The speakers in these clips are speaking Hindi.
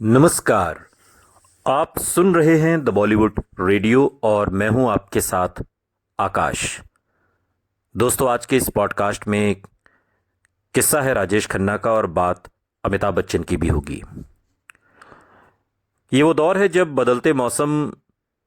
नमस्कार। आप सुन रहे हैं द बॉलीवुड रेडियो और मैं हूं आपके साथ आकाश। दोस्तों, आज के इस पॉडकास्ट में एक किस्सा है राजेश खन्ना का और बात अमिताभ बच्चन की भी होगी। ये वो दौर है जब बदलते मौसम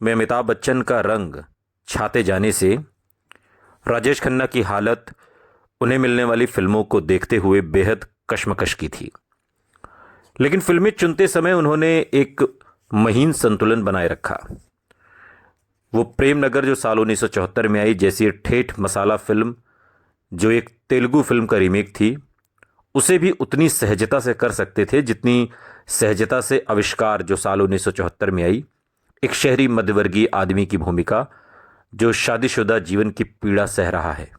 में अमिताभ बच्चन का रंग छाते जाने से राजेश खन्ना की हालत उन्हें मिलने वाली फिल्मों को देखते हुए बेहद कशमकश की थी। लेकिन फिल्में चुनते समय उन्होंने एक महीन संतुलन बनाए रखा। वो प्रेम नगर जो साल 1974 में आई, जैसी ठेठ मसाला फिल्म जो एक तेलुगु फिल्म का रीमेक थी, उसे भी उतनी सहजता से कर सकते थे जितनी सहजता से आविष्कार जो साल 1974 में आई, एक शहरी मध्यवर्गीय आदमी की भूमिका जो शादीशुदा जीवन की पीड़ा सह रहा है।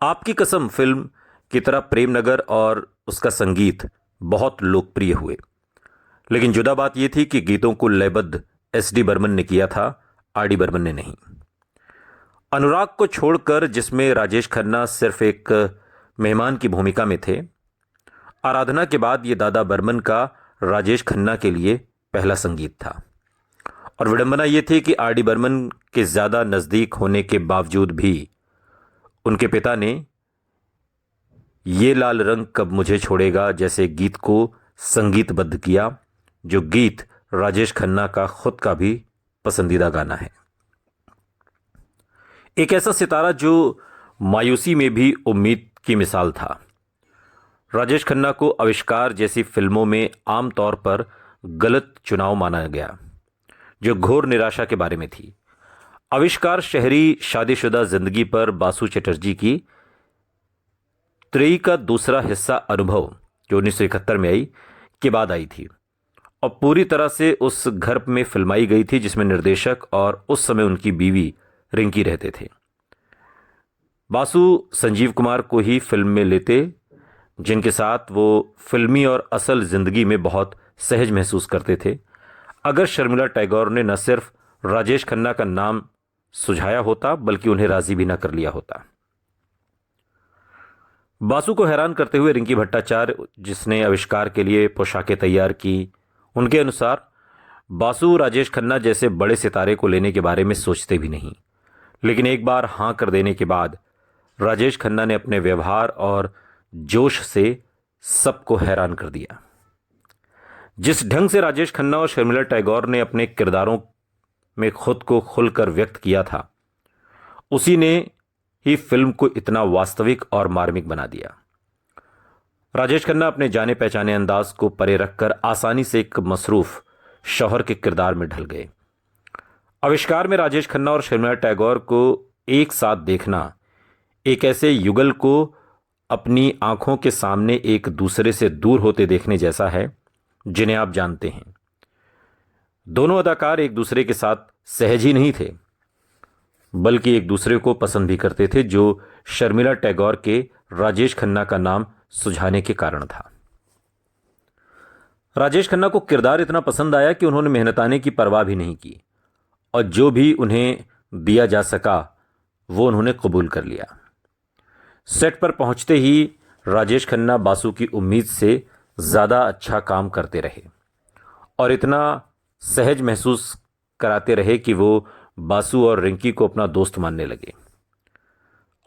आपकी कसम फिल्म की तरह प्रेम नगर और उसका संगीत बहुत लोकप्रिय हुए, लेकिन जुदा बात यह थी कि गीतों को लयबद्ध एस.डी. बर्मन ने किया था, आर.डी. बर्मन ने नहीं। अनुराग को छोड़कर, जिसमें राजेश खन्ना सिर्फ एक मेहमान की भूमिका में थे, आराधना के बाद यह दादा बर्मन का राजेश खन्ना के लिए पहला संगीत था। और विडंबना यह थी कि आर.डी. बर्मन के ज्यादा नजदीक होने के बावजूद भी उनके पिता ने ये लाल रंग कब मुझे छोड़ेगा जैसे गीत को संगीतबद्ध किया, जो गीत राजेश खन्ना का खुद का भी पसंदीदा गाना है। एक ऐसा सितारा जो मायूसी में भी उम्मीद की मिसाल था। राजेश खन्ना को आविष्कार जैसी फिल्मों में आमतौर पर गलत चुनाव माना गया, जो घोर निराशा के बारे में थी। आविष्कार शहरी शादीशुदा जिंदगी पर बासु चटर्जी की त्रेई का दूसरा हिस्सा अनुभव, जो 1971 में आई, के बाद आई थी और पूरी तरह से उस घर में फिल्माई गई थी जिसमें निर्देशक और उस समय उनकी बीवी रिंकी रहते थे। बासु संजीव कुमार को ही फिल्म में लेते, जिनके साथ वो फिल्मी और असल जिंदगी में बहुत सहज महसूस करते थे। अगर शर्मिला टैगोर ने न सिर्फ राजेश खन्ना का नाम सुझाया होता बल्कि उन्हें राजी भी न कर लिया होता। बासु को हैरान करते हुए रिंकी भट्टाचार्य, जिसने आविष्कार के लिए पोशाकें तैयार की, उनके अनुसार बासु राजेश खन्ना जैसे बड़े सितारे को लेने के बारे में सोचते भी नहीं। लेकिन एक बार हां कर देने के बाद राजेश खन्ना ने अपने व्यवहार और जोश से सबको हैरान कर दिया। जिस ढंग से राजेश खन्ना और शर्मिला टैगोर ने अपने किरदारों में खुद को खुलकर व्यक्त किया था, उसी ने ही फिल्म को इतना वास्तविक और मार्मिक बना दिया। राजेश खन्ना अपने जाने पहचाने अंदाज को परे रखकर आसानी से एक मसरूफ शौहर के किरदार में ढल गए। आविष्कार में राजेश खन्ना और शर्मिला टैगोर को एक साथ देखना एक ऐसे युगल को अपनी आंखों के सामने एक दूसरे से दूर होते देखने जैसा है, जिन्हें आप जानते हैं। दोनों अदाकार एक दूसरे के साथ सहज ही नहीं थे, बल्कि एक दूसरे को पसंद भी करते थे, जो शर्मिला टैगोर के राजेश खन्ना का नाम सुझाने के कारण था। राजेश खन्ना को किरदार इतना पसंद आया कि उन्होंने मेहनताने की परवाह भी नहीं की और जो भी उन्हें दिया जा सका वो उन्होंने कबूल कर लिया। सेट पर पहुंचते ही राजेश खन्ना बासु की उम्मीद से ज्यादा अच्छा काम करते रहे और इतना सहज महसूस कराते रहे कि वो बासु और रिंकी को अपना दोस्त मानने लगे।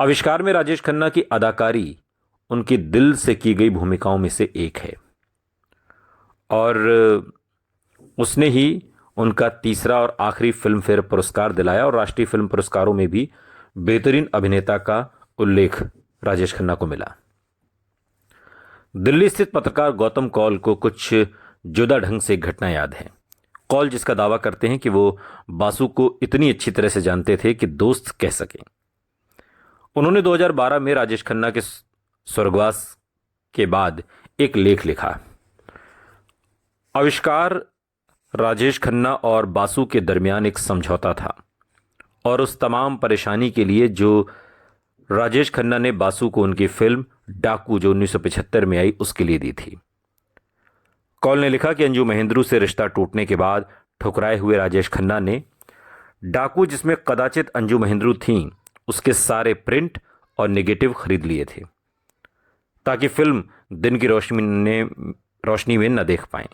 आविष्कार में राजेश खन्ना की अदाकारी उनकी दिल से की गई भूमिकाओं में से एक है और उसने ही उनका तीसरा और आखिरी फिल्म फेयर पुरस्कार दिलाया और राष्ट्रीय फिल्म पुरस्कारों में भी बेहतरीन अभिनेता का उल्लेख राजेश खन्ना को मिला। दिल्ली स्थित पत्रकार गौतम कौल को कुछ जुदा ढंग से एक घटना याद है। कौल जिसका दावा करते हैं कि वो बासु को इतनी अच्छी तरह से जानते थे कि दोस्त कह सकें। उन्होंने 2012 में राजेश खन्ना के स्वर्गवास के बाद एक लेख लिखा। आविष्कार राजेश खन्ना और बासु के दरमियान एक समझौता था और उस तमाम परेशानी के लिए जो राजेश खन्ना ने बासु को उनकी फिल्म डाकू जो 1975 में आई उसके लिए दी थी। कौल ने लिखा कि अंजू महेंद्रू से रिश्ता टूटने के बाद ठुकराए हुए राजेश खन्ना ने डाकू, जिसमें कदाचित अंजू महेंद्रू थीं, उसके सारे प्रिंट और नेगेटिव खरीद लिए थे ताकि फिल्म दिन की रोशनी रोशनी में न देख पाएं,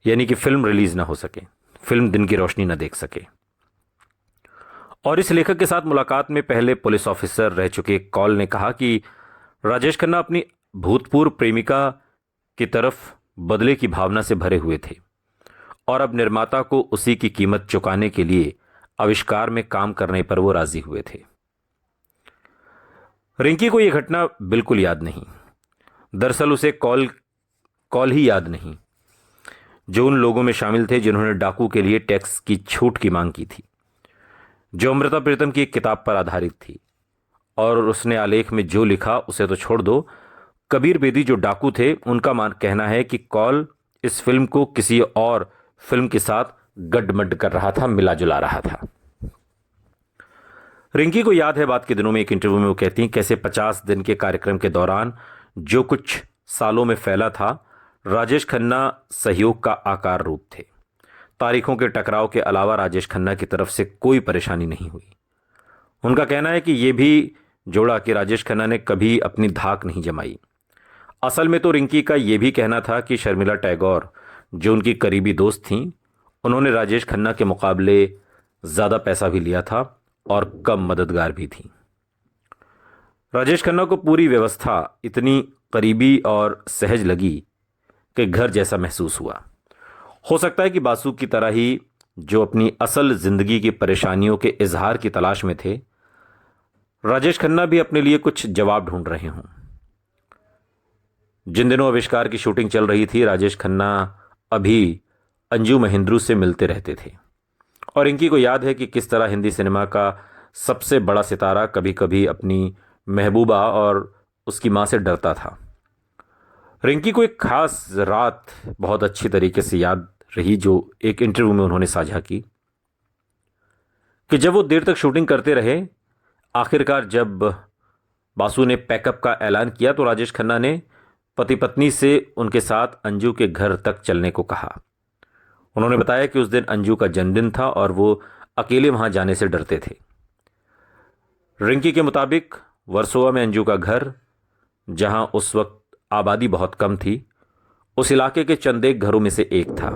यानी कि फिल्म रिलीज ना हो सके, फिल्म दिन की रोशनी न देख सके। और इस लेखक के साथ मुलाकात में पहले पुलिस ऑफिसर रह चुके कौल ने कहा कि राजेश खन्ना अपनी भूतपूर्व प्रेमिका की तरफ बदले की भावना से भरे हुए थे और अब निर्माता को उसी की कीमत चुकाने के लिए आविष्कार में काम करने पर वो राजी हुए थे। रिंकी को यह घटना बिल्कुल याद नहीं। दरअसल उसे कॉल ही याद नहीं जो उन लोगों में शामिल थे जिन्होंने डाकू के लिए टैक्स की छूट की मांग की थी, जो अमृता प्रीतम की एक किताब पर आधारित थी। और उसने आलेख में जो लिखा उसे तो छोड़ दो, कबीर बेदी जो डाकू थे उनका कहना है कि कॉल इस फिल्म को किसी और फिल्म के साथ गड्ढमड्ढ कर रहा था, मिला जुला रहा था। रिंकी को याद है बाद के दिनों में एक इंटरव्यू में वो कहती हैं कैसे 50 दिन के कार्यक्रम के दौरान जो कुछ सालों में फैला था, राजेश खन्ना सहयोग का आकार रूप थे। तारीखों के टकराव के अलावा राजेश खन्ना की तरफ से कोई परेशानी नहीं हुई। उनका कहना है कि यह भी जोड़ा कि राजेश खन्ना ने कभी अपनी धाक नहीं जमाई। असल में तो रिंकी का यह भी कहना था कि शर्मिला टैगोर जो उनकी करीबी दोस्त थीं, उन्होंने राजेश खन्ना के मुकाबले ज़्यादा पैसा भी लिया था और कम मददगार भी थी। राजेश खन्ना को पूरी व्यवस्था इतनी करीबी और सहज लगी कि घर जैसा महसूस हुआ। हो सकता है कि बासु की तरह ही जो अपनी असल जिंदगी की परेशानियों के इजहार की तलाश में थे, राजेश खन्ना भी अपने लिए कुछ जवाब ढूंढ रहे हों। जिन दिनों आविष्कार की शूटिंग चल रही थी, राजेश खन्ना अभी अंजू महेंद्रू से मिलते रहते थे और इनकी को याद है कि किस तरह हिंदी सिनेमा का सबसे बड़ा सितारा कभी कभी अपनी महबूबा और उसकी मां से डरता था। रिंकी को एक खास रात बहुत अच्छी तरीके से याद रही जो एक इंटरव्यू में उन्होंने साझा की कि जब वो देर तक शूटिंग करते रहे, आखिरकार जब बासु ने पैकअप का ऐलान किया तो राजेश खन्ना ने पति पत्नी से उनके साथ अंजू के घर तक चलने को कहा। उन्होंने बताया कि उस दिन अंजू का जन्मदिन था और वो अकेले वहां जाने से डरते थे। रिंकी के मुताबिक वर्सोवा में अंजू का घर, जहां उस वक्त आबादी बहुत कम थी, उस इलाके के चंद एक घरों में से एक था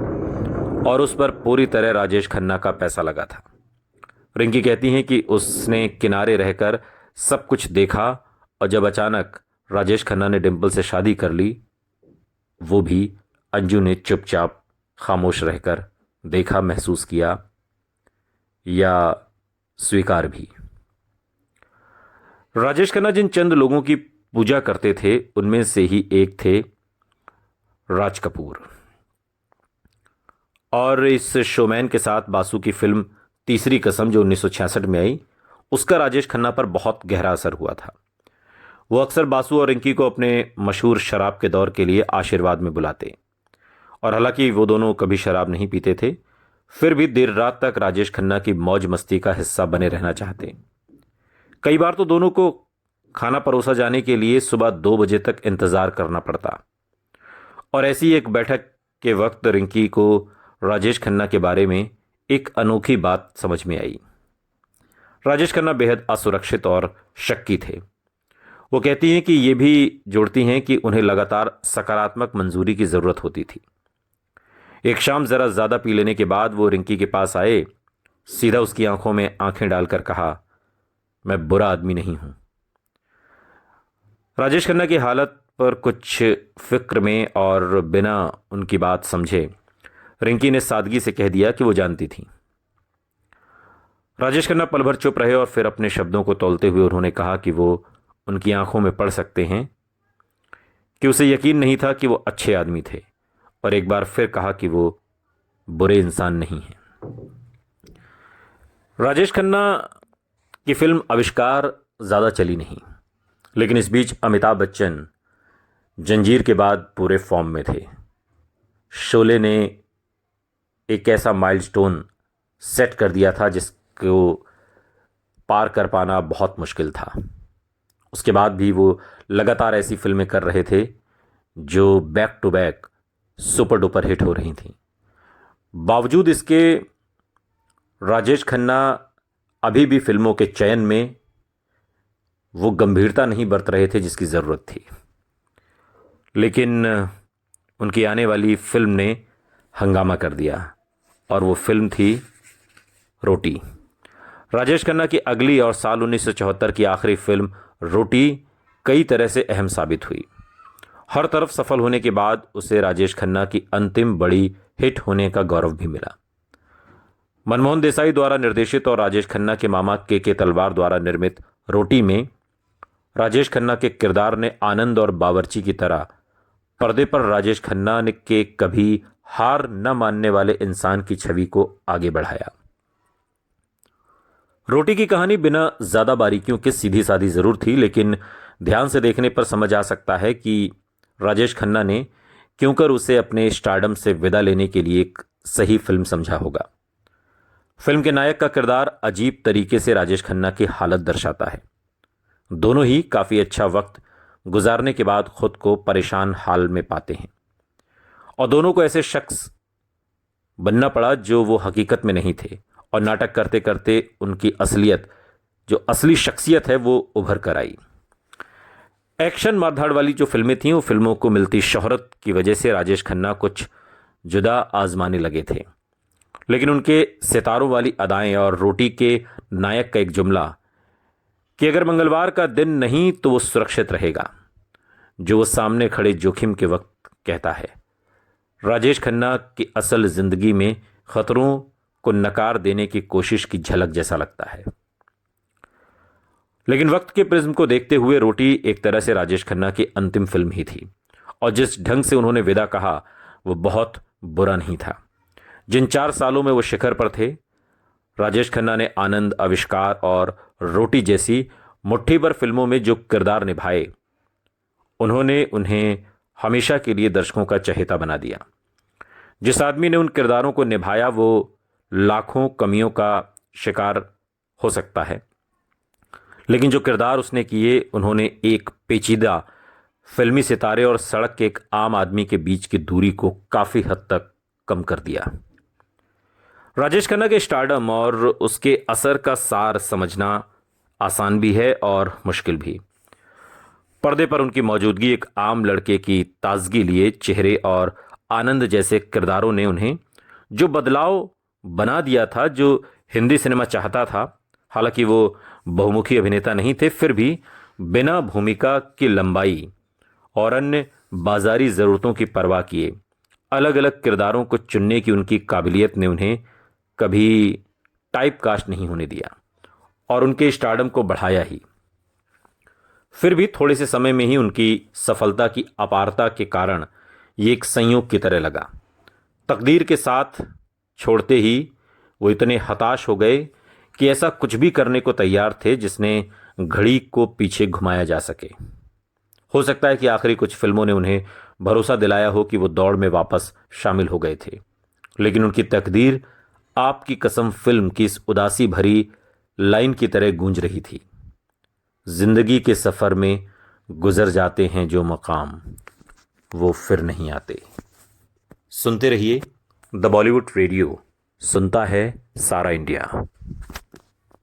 और उस पर पूरी तरह राजेश खन्ना का पैसा लगा था। रिंकी कहती हैं कि उसने किनारे रहकर सब कुछ देखा और जब अचानक राजेश खन्ना ने डिंपल से शादी कर ली, वो भी अंजू ने चुपचाप खामोश रहकर देखा, महसूस किया या स्वीकार भी। राजेश खन्ना जिन चंद लोगों की पूजा करते थे उनमें से ही एक थे राज कपूर। और इस शोमैन के साथ बासु की फिल्म तीसरी कसम जो 1966 में आई, उसका राजेश खन्ना पर बहुत गहरा असर हुआ था। वो अक्सर बासु और रिंकी को अपने मशहूर शराब के दौर के लिए आशीर्वाद में बुलाते और हालांकि वो दोनों कभी शराब नहीं पीते थे, फिर भी देर रात तक राजेश खन्ना की मौज मस्ती का हिस्सा बने रहना चाहते। कई बार तो दोनों को खाना परोसा जाने के लिए सुबह 2 बजे तक इंतजार करना पड़ता और ऐसी एक बैठक के वक्त रिंकी को राजेश खन्ना के बारे में एक अनोखी बात समझ में आई। राजेश खन्ना बेहद असुरक्षित और शक्की थे। वो कहती हैं कि ये भी जोड़ती हैं कि उन्हें लगातार सकारात्मक मंजूरी की ज़रूरत होती थी। एक शाम ज़रा ज़्यादा पी लेने के बाद वो रिंकी के पास आए, सीधा उसकी आंखों में आंखें डालकर कहा, मैं बुरा आदमी नहीं हूं। राजेश खन्ना की हालत पर कुछ फिक्र में और बिना उनकी बात समझे रिंकी ने सादगी से कह दिया कि वो जानती थी। राजेश खन्ना पल भर चुप रहे और फिर अपने शब्दों को तौलते हुए उन्होंने कहा कि वो उनकी आंखों में पढ़ सकते हैं कि उसे यकीन नहीं था कि वो अच्छे आदमी थे और एक बार फिर कहा कि वो बुरे इंसान नहीं हैं। राजेश खन्ना की फिल्म आविष्कार ज़्यादा चली नहीं, लेकिन इस बीच अमिताभ बच्चन जंजीर के बाद पूरे फॉर्म में थे। शोले ने एक ऐसा माइलस्टोन सेट कर दिया था जिसको पार कर पाना बहुत मुश्किल था। उसके बाद भी वो लगातार ऐसी फिल्में कर रहे थे जो back to back super duper hit हो रही थीं। बावजूद इसके राजेश खन्ना अभी भी फिल्मों के चयन में वो गंभीरता नहीं बरत रहे थे जिसकी ज़रूरत थी। लेकिन उनकी आने वाली फिल्म ने हंगामा कर दिया और वो फिल्म थी रोटी। राजेश खन्ना की अगली और साल 1974 की आखिरी फिल्म रोटी कई तरह से अहम साबित हुई। हर तरफ सफल होने के बाद उसे राजेश खन्ना की अंतिम बड़ी हिट होने का गौरव भी मिला। मनमोहन देसाई द्वारा निर्देशित और राजेश खन्ना के मामा के तलवार द्वारा निर्मित रोटी में राजेश खन्ना के किरदार ने आनंद और बावर्ची की तरह पर्दे पर राजेश खन्ना ने के कभी हार न मानने वाले इंसान की छवि को आगे बढ़ाया। रोटी की कहानी बिना ज्यादा बारीकियों के सीधी सादी जरूर थी, लेकिन ध्यान से देखने पर समझ आ सकता है कि राजेश खन्ना ने क्यों कर उसे अपने स्टारडम से विदा लेने के लिए एक सही फिल्म समझा होगा। फिल्म के नायक का किरदार अजीब तरीके से राजेश खन्ना की हालत दर्शाता है। दोनों ही काफी अच्छा वक्त गुजारने के बाद खुद को परेशान हाल में पाते हैं और दोनों को ऐसे शख्स बनना पड़ा जो वो हकीकत में नहीं थे, और नाटक करते करते उनकी असलियत, जो असली शख्सियत है, वो उभर कर आई। एक्शन मारधाड़ वाली जो फिल्में थीं, वो फिल्मों को मिलती शोहरत की वजह से राजेश खन्ना कुछ जुदा आजमाने लगे थे, लेकिन उनके सितारों वाली अदाएं और रोटी के नायक का एक जुमला कि अगर मंगलवार का दिन नहीं तो वो सुरक्षित रहेगा, जो वो सामने खड़े जोखिम के वक्त कहता है, राजेश खन्ना की असल जिंदगी में खतरों को नकार देने की कोशिश की झलक जैसा लगता है। लेकिन वक्त के प्रिज्म को देखते हुए रोटी एक तरह से राजेश खन्ना की अंतिम फिल्म ही थी, और जिस ढंग से उन्होंने विदा कहा वो बहुत बुरा नहीं था। जिन 4 सालों में वो शिखर पर थे, राजेश खन्ना ने आनंद, आविष्कार और रोटी जैसी मुट्ठी भर फिल्मों में जो किरदार निभाए, उन्होंने उन्हें हमेशा के लिए दर्शकों का चहेता बना दिया। जिस आदमी ने उन किरदारों को निभाया वो लाखों कमियों का शिकार हो सकता है, लेकिन जो किरदार उसने किए, उन्होंने एक पेचीदा फिल्मी सितारे और सड़क के एक आम आदमी के बीच की दूरी को काफी हद तक कम कर दिया। राजेश खन्ना के स्टारडम और उसके असर का सार समझना आसान भी है और मुश्किल भी। पर्दे पर उनकी मौजूदगी एक आम लड़के की ताजगी लिए चेहरे और आनंद जैसे किरदारों ने उन्हें जो बदलाव बना दिया था, जो हिंदी सिनेमा चाहता था। हालांकि वो बहुमुखी अभिनेता नहीं थे, फिर भी बिना भूमिका की लंबाई और अन्य बाजारी जरूरतों की परवाह किए अलग अलग किरदारों को चुनने की उनकी काबिलियत ने उन्हें कभी टाइप कास्ट नहीं होने दिया और उनके स्टारडम को बढ़ाया ही। फिर भी थोड़े से समय में ही उनकी सफलता की अपारता के कारण ये एक संयोग की तरह लगा। तकदीर के साथ छोड़ते ही वो इतने हताश हो गए कि ऐसा कुछ भी करने को तैयार थे जिसने घड़ी को पीछे घुमाया जा सके। हो सकता है कि आखिरी कुछ फिल्मों ने उन्हें भरोसा दिलाया हो कि वो दौड़ में वापस शामिल हो गए थे, लेकिन उनकी तकदीर आपकी कसम फिल्म की इस उदासी भरी लाइन की तरह गूंज रही थी। जिंदगी के सफर में गुजर जाते हैं जो मकाम, वो फिर नहीं आते। सुनते रहिए द बॉलीवुड रेडियो, सुनता है सारा इंडिया।